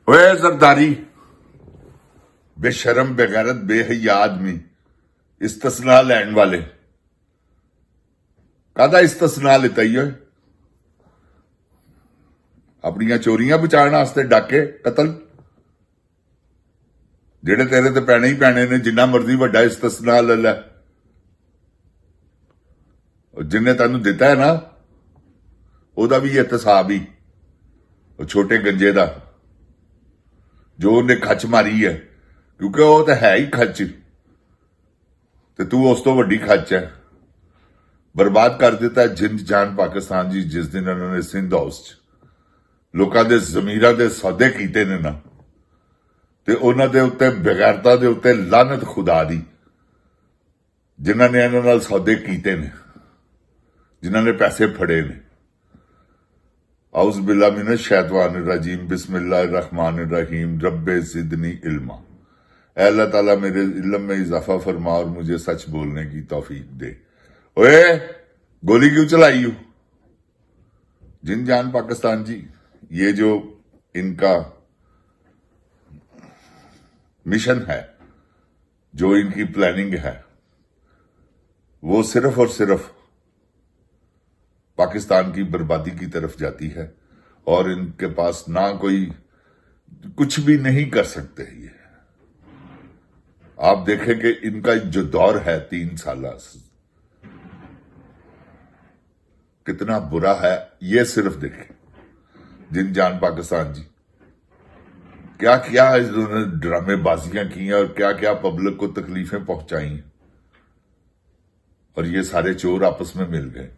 ओए जरदारी, बेशरम बेगैरत बेहया आदमी, इस्तिस्ना लैंड वाले कादा इस्तिस्ना लेता ही है अपनियां चोरियां बचाने वास्ते डाके कतल जेड़े तेरे ते पैने ही पैने ने। जिन्ना मर्जी वड्डा इस्तिस्ना ले लै, जिन्ने तेन दिता है ना ओदा भी एहतसाब ही छोटे गंजे का जो उन्हें खच मारी है, क्योंकि वह तो है ही खच ते तू उस तो वड्डी खच है। बर्बाद कर दिता है जिंद जान पाकिस्तान जी। जिस दिन उन्होंने सिंध हाउस च लोकां दे ज़मीरां दे सौदे कीते ने ना, ते उन्हां दे उत्ते बेगैरता दे उत्ते लानत खुदा दी, जिन्हां ने इन्हां नाल सौदे कीते ने, जिन्हां ने पैसे फड़े ने। औज़ बिल्लाह मिनश शैतानिर रजीम, बिस्मिल्लाहिर रहमानिर रहीम, रब्बे ज़िदनी इल्मा। ऐ अल्लाह ताला मेरे इल्म में इजाफा फरमा और मुझे सच बोलने की तौफीक दे। ओए गोली क्यों चलाई हो? जिन जान पाकिस्तान जी, ये जो इनका मिशन है, जो इनकी प्लानिंग है, वो सिर्फ और सिर्फ पाकिस्तान की बर्बादी की तरफ जाती है और इनके पास ना कोई कुछ भी नहीं कर सकते। ये आप देखें कि इनका जो दौर है 3 साल कितना बुरा है, ये सिर्फ देखें जिन जान पाकिस्तान जी, क्या क्या इन्होंने ड्रामेबाजियां की और क्या क्या पब्लिक को तकलीफें पहुंचाई, और ये सारे चोर आपस में मिल गए।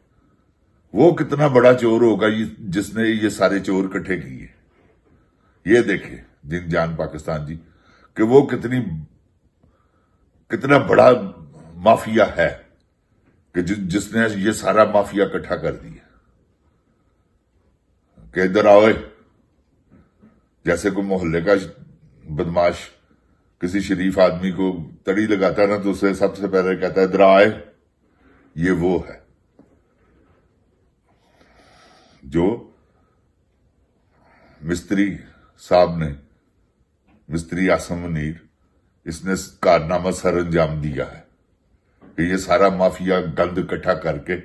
वो कितना बड़ा चोर होगा जिसने ये सारे चोर इकट्ठे किए। ये देखे जिन जान पाकिस्तान जी कि वो कितना बड़ा माफिया है कि जिसने ये सारा माफिया इकट्ठा कर दिया कि इधर आओ। जैसे कोई मोहल्ले का बदमाश किसी शरीफ आदमी को तड़ी लगाता है ना, तो उसे सबसे पहले कहता है इधर आए। ये वो है जो मिस्त्री साहब ने, मिस्त्री आसम मुनीर, इसने कारनामा सर अंजाम दिया है कि ये सारा माफिया गंद इकट्ठा करके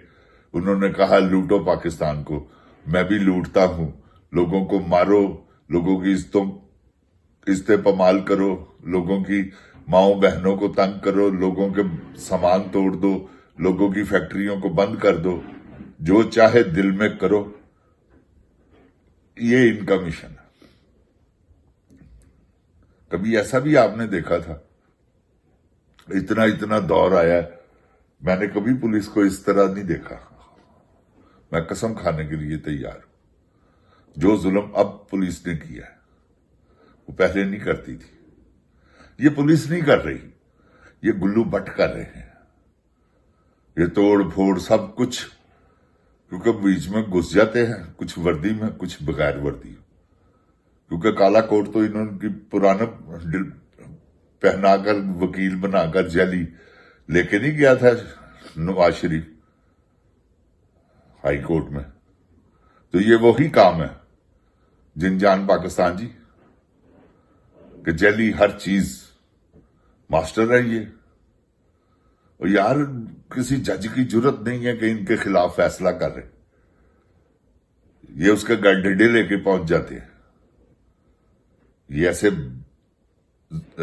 उन्होंने कहा लूटो पाकिस्तान को। मैं भी लूटता हूं, लोगों को मारो, लोगों की इज्जतें पमाल करो, लोगों की माओ बहनों को तंग करो, लोगों के सामान तोड़ दो, लोगों की फैक्ट्रियों को बंद कर दो, जो चाहे दिल में करो। ये इनका मिशन है। कभी ऐसा भी आपने देखा था? इतना दौर आया है, मैंने कभी पुलिस को इस तरह नहीं देखा। मैं कसम खाने के लिए तैयार हूं। जो जुल्म अब पुलिस ने किया है वो पहले नहीं करती थी। ये पुलिस नहीं कर रही, ये गुल्लू भट्ट कर रहे हैं। ये तोड़ फोड़ सब कुछ, क्योंकि बीच में घुस जाते हैं, कुछ वर्दी में, कुछ बगैर वर्दी। क्योंकि काला कोट तो इन्होंने पुराना पहनाकर वकील बनाकर जैली लेके नहीं गया था नवाज शरीफ हाई कोर्ट में। तो ये वही काम है जिन जान पाकिस्तान जी कि जैली हर चीज मास्टर है ये। और यार किसी जज की जरूरत नहीं है कि इनके खिलाफ फैसला कर रहे, ये उसके गड्ढे लेके पहुंच जाते हैं। ये ऐसे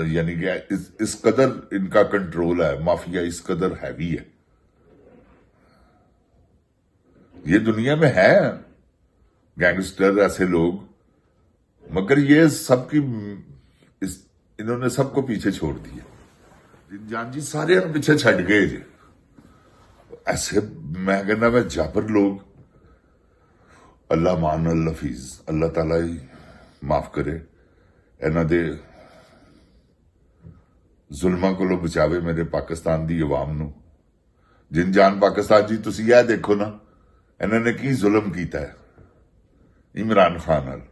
यानी कि इस कदर इनका कंट्रोल है, माफिया इस कदर हैवी है। ये दुनिया में है गैंगस्टर ऐसे लोग, मगर ये सबकी इन्होंने सबको पीछे छोड़ दिया। जान जी सारे पीछे छड़ गए जी। ऐसे मैं कहना मैं जाबर लोग, अल्लाह मान अल हफीज, अल्लाह ताला ही माफ करे, इन्हां दे जुल्मां कोलों बचावे मेरे पाकिस्तान दी अवाम नूं। जिन जान पाकिस्तान जी तुसीं यह देखो ना, इन्होंने की जुल्म कीता है इमरान खान नाल।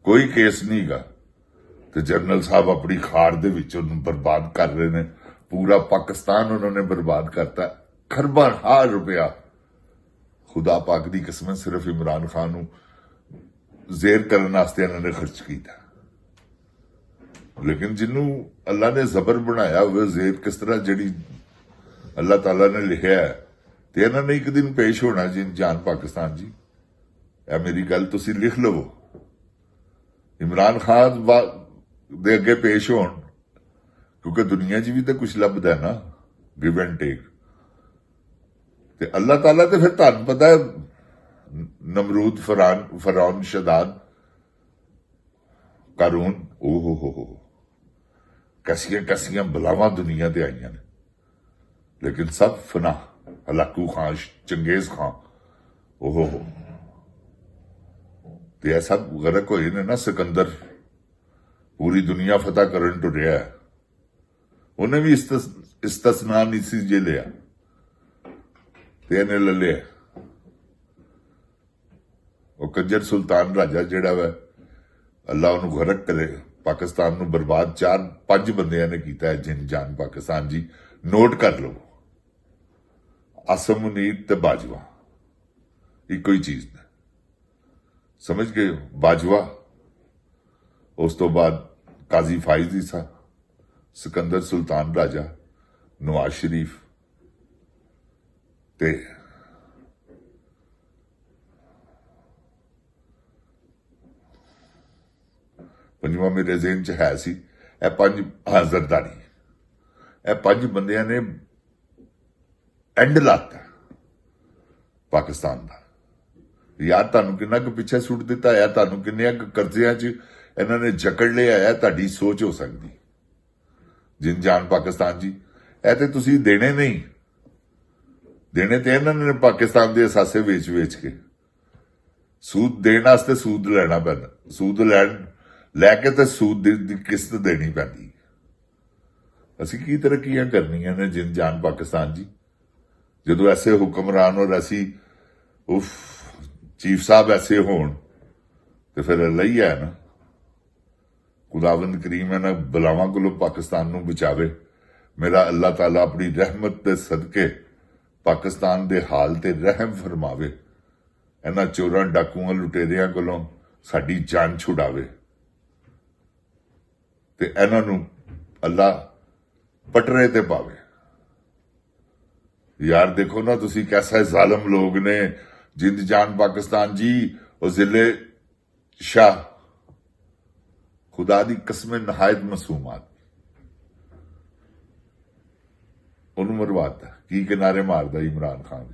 कोई केस नहीं गा, तो जनरल साहब अपनी खार दे विच उन्हें बर्बाद कर रहे ने। पूरा पाकिस्तान उन्होंने बर्बाद करता, खरबा रुपया खुदा पाक दी कसम सिर्फ इमरान खान नूं ज़ेर करने वास्ते इन्होंने खर्च किया। ਲੇਕਿਨ ਜਿਹਨੂੰ ਅੱਲਾ ਨੇ ਜ਼ਬਰ ਬਣਾਇਆ ਹੋਵੇ ਜ਼ੇਰ ਕਿਸ ਤਰ੍ਹਾਂ ਜਿਹੜੀ ਅੱਲਾਹ ਤਾਲਾ ਨੇ ਲਿਖਿਆ ਹੈ, ਤੇ ਇਹਨਾਂ ਨੇ ਇੱਕ ਦਿਨ ਪੇਸ਼ ਹੋਣਾ ਜੀ ਜਾਨ ਪਾਕਿਸਤਾਨ ਜੀ। ਇਹ ਮੇਰੀ ਗੱਲ ਤੁਸੀਂ ਲਿਖ ਲਵੋ। ਇਮਰਾਨ ਖਾਨ ਦੇ ਅੱਗੇ ਪੇਸ਼ ਹੋਣ, ਕਿਉਂਕਿ ਦੁਨੀਆ 'ਚ ਵੀ ਤਾਂ ਕੁਝ ਲੱਭਦਾ ਹੈ ਨਾ, ਗਿਵ ਐਂਡ ਟੇਕ। ਤੇ ਅੱਲਾਹ ਤਾਲਾ ਤੇ ਫਿਰ ਤੁਹਾਨੂੰ ਪਤਾ ਹੈ ਨਮਰੂਦ, ਫਰਾਉਨ, ਸ਼ਦਾਦ, ਕਾਰੂਨ, ਓਹ ਕਸੀਆਂ ਕਸੀਆਂ ਬਲਾਵਾਂ ਦੁਨੀਆ ਤੇ ਆਈਆਂ ਨੇ, ਲੇਕਿਨ ਸਭ ਫਨਾ। ਹਲਾਕੂ ਖਾਨ, ਚੰਗੇਜ਼ ਖਾਨ, ਓਹ ਤੇ ਇਹ ਸਭ ਗਰਕ ਹੋਏ ਨੇ ਨਾ। ਸਿਕੰਦਰ ਪੂਰੀ ਦੁਨੀਆ ਫਤਹ ਕਰਨ ਟੁਰਿਆ, ਉਹਨੇ ਵੀ ਇਸਤਸਨਾ ਨਹੀਂ ਸੀ ਜੇ ਲਿਆ, ਤੇ ਇਹਨੇ ਲੈ ਲਿਆ। ਉਹ ਕੰਜਰ ਸੁਲਤਾਨ ਰਾਜਾ ਜਿਹੜਾ ਵਾ, ਅੱਲਾ ਉਹਨੂੰ ਗਰਕ ਕਰੇ। ਪਾਕਿਸਤਾਨ ਨੂੰ ਬਰਬਾਦ 4-5 ਬੰਦਿਆਂ ਨੇ ਕੀਤਾ ਹੈ ਜਿਨ ਜਾਨ ਪਾਕਿਸਤਾਨ ਜੀ। ਨੋਟ ਕਰ ਲਓ, ਆਸਮ ਮੁਨੀਰ ਤੇ ਬਾਜਵਾ ਇੱਕੋ ਹੀ ਚੀਜ਼ ਨੇ, ਸਮਝ ਗਏ ਹੋ? ਬਾਜਵਾ, ਉਸ ਤੋਂ ਬਾਅਦ ਕਾਜ਼ੀ ਫਾਇਜ਼ ਈਸਾ, ਸਿਕੰਦਰ ਸੁਲਤਾਨ ਰਾਜਾ, ਨਵਾਜ਼ ਸ਼ਰੀਫ, ਤੇ ਪੰਜਵਾਂ ਮੇਰੇ ਜ਼ਿਹਨ 'ਚ ਹੈ ਸੀ ਇਹ 5 ਜ਼ਰਦਾਰੀ। ਇਹ 5 ਬੰਦਿਆਂ ਨੇ ਐਂਡ ਲਾਤਾ ਪਾਕਿਸਤਾਨ ਦਾ। ਯਾਰ ਤੁਹਾਨੂੰ ਕਿੰਨਾ ਕੁ ਪਿੱਛੇ ਸੁੱਟ ਦਿੱਤਾ ਹੈ, ਤੁਹਾਨੂੰ ਕਿੰਨੇ ਕੁ ਕਰਜ਼ਿਆਂ 'ਚ ਇਹਨਾਂ ਨੇ ਜਕੜ ਲਿਆ ਹੈ, ਤੁਹਾਡੀ ਸੋਚ ਹੋ ਸਕਦੀ। ਜਿਨ ਜਾਨ ਪਾਕਿਸਤਾਨ ਜੀ, ਇਹ ਤੇ ਤੁਸੀਂ ਦੇਣੇ ਨਹੀਂ, ਦੇਣੇ ਤੇ ਇਹਨਾਂ ਨੇ ਪਾਕਿਸਤਾਨ ਦੇ ਅਸਾਸੇ ਵੇਚ ਕੇ। ਸੂਦ ਦੇਣ ਵਾਸਤੇ ਸੂਦ ਲੈਣਾ ਪੈਂਦਾ, ਸੂਦ ਲੈ ਕੇ ਤੇ ਸੂਦ ਦੀ ਕਿਸ਼ਤ ਦੇਣੀ ਪੈਂਦੀ। ਅਸੀਂ ਕੀ ਤਰੱਕੀਆਂ ਕਰਨੀਆਂ ਨੇ ਜਿਨ ਜਾਨ ਪਾਕਿਸਤਾਨ ਜੀ, ਜਦੋਂ ਐਸੇ ਹੁਕਮਰਾਨ ਔਰ ਐਸੀ ਚੀਫ ਸਾਹਿਬ ਐਸੇ ਹੋਣ, ਤੇ ਫਿਰ ਲਈ ਹੈ ਨਾ। ਖੁਦਾਵੰਦ ਕਰੀਮ ਇਹਨਾਂ ਬਲਾਵਾਂ ਕੋਲੋਂ ਪਾਕਿਸਤਾਨ ਨੂੰ ਬਚਾਵੇ। ਮੇਰਾ ਅੱਲਾਹ ਤਾਲਾ ਆਪਣੀ ਰਹਿਮਤ ਦੇ ਸਦਕੇ ਪਾਕਿਸਤਾਨ ਦੇ ਹਾਲ ਤੇ ਰਹਿਮ ਫਰਮਾਵੇ। ਇਹਨਾਂ ਚੋਰਾਂ, ਡਾਕੂਆਂ, ਲੁਟੇਰਿਆਂ ਕੋਲੋਂ ਸਾਡੀ ਜਾਨ ਛੁਡਾਵੇ, ਤੇ ਇਹਨਾਂ ਨੂੰ ਅੱਲਾ ਪਟਰੇ ਤੇ ਪਾਵੇ। ਯਾਰ ਦੇਖੋ ਨਾ ਤੁਸੀਂ, ਕੈਸਾ ਜ਼ਾਲਮ ਲੋਗ ਨੇ ਜਿੰਦ ਜਾਨ ਪਾਕਿਸਤਾਨ ਜੀ। ਉਹ ਜ਼ਿਲੇ ਸ਼ਾਹ, ਖੁਦਾ ਦੀ ਕਸਮ, ਨਹਾਇਤ ਮਾਸੂਮ ਆਦਮੀ, ਉਹਨੂੰ ਮਰਵਾਤਾ। ਕੀ ਕਿਨਾਰੇ ਮਾਰਦਾ ਇਮਰਾਨ ਖਾਨ?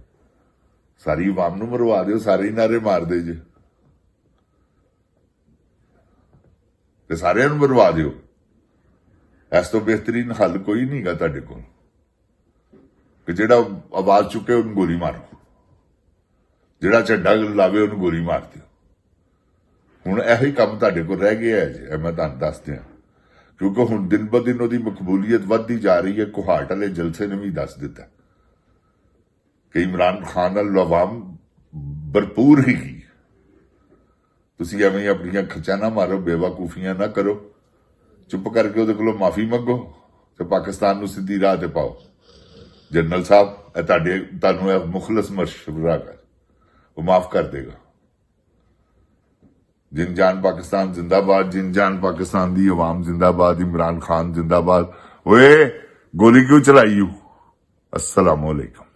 ਸਾਰੀ ਆਵਾਮ ਨੂੰ ਮਰਵਾ ਦਿਓ, ਸਾਰੇ ਹੀ ਨਾਰੇ ਮਾਰਦੇ ਜੇ, ਤੇ ਸਾਰਿਆਂ ਨੂੰ ਮਰਵਾ ਦਿਓ। ਇਸ ਤੋਂ ਬਿਹਤਰੀਨ ਹੱਲ ਕੋਈ ਨਹੀਂਗਾ ਤੁਹਾਡੇ ਕੋਲ ਕਿ ਜਿਹੜਾ ਆਵਾਜ਼ ਚੁੱਕੇ ਉਹਨੂੰ ਗੋਲੀ ਮਾਰੋ, ਜਿਹੜਾ ਝੰਡਾ ਲਾਵੇ ਉਹਨੂੰ ਗੋਲੀ ਮਾਰ ਦਿਓ। ਹੁਣ ਇਹੋ ਹੀ ਕੰਮ ਤੁਹਾਡੇ ਕੋਲ ਰਹਿ ਗਿਆ ਹੈ ਜੀ, ਮੈਂ ਤੁਹਾਨੂੰ ਦੱਸ ਦਿਆਂ, ਕਿਉਂਕਿ ਹੁਣ ਦਿਨ ਬ ਦਿਨ ਉਹਦੀ ਮਕਬੂਲੀਅਤ ਵੱਧਦੀ ਜਾ ਰਹੀ ਹੈ। ਕੁਹਾਟ ਵਾਲੇ ਜਲਸੇ ਨੇ ਵੀ ਦੱਸ ਦਿੱਤਾ ਕਿ ਇਮਰਾਨ ਖਾਨ ਨਾਲ ਆਵਾਮ ਭਰਪੂਰ ਹੈਗੀ। ਤੁਸੀਂ ਐਵੇਂ ਆਪਣੀਆਂ ਖੱਚਾਂ ਨਾ ਮਾਰੋ, ਬੇਵਕੂਫੀਆਂ ਨਾ ਕਰੋ, ਚੁੱਪ ਕਰਕੇ ਉਹਦੇ ਕੋਲੋਂ ਮਾਫੀ ਮੰਗੋ ਤੇ ਪਾਕਿਸਤਾਨ ਨੂੰ ਸਿੱਧੀ ਰਾਹ ਤੇ ਪਾਓ। ਜਨਰਲ ਸਾਹਿਬ, ਇਹ ਤੁਹਾਨੂੰ ਇਹ ਮੁਖਲਸ ਮਸ਼ਵਰਾ ਕਰ, ਉਹ ਮਾਫ ਕਰ ਦੇਗਾ। ਜਿਨ ਜਾਨ ਪਾਕਿਸਤਾਨ ਜ਼ਿੰਦਾਬਾਦ, ਜਿਨ ਜਾਨ ਪਾਕਿਸਤਾਨ ਦੀ ਆਵਾਮ ਜ਼ਿੰਦਾਬਾਦ, ਇਮਰਾਨ ਖਾਨ ਜ਼ਿੰਦਾਬਾਦ। ਓਏ ਗੋਲੀ ਕਿਉਂ ਚਲਾਈ? अस्सलाम वालेकुम।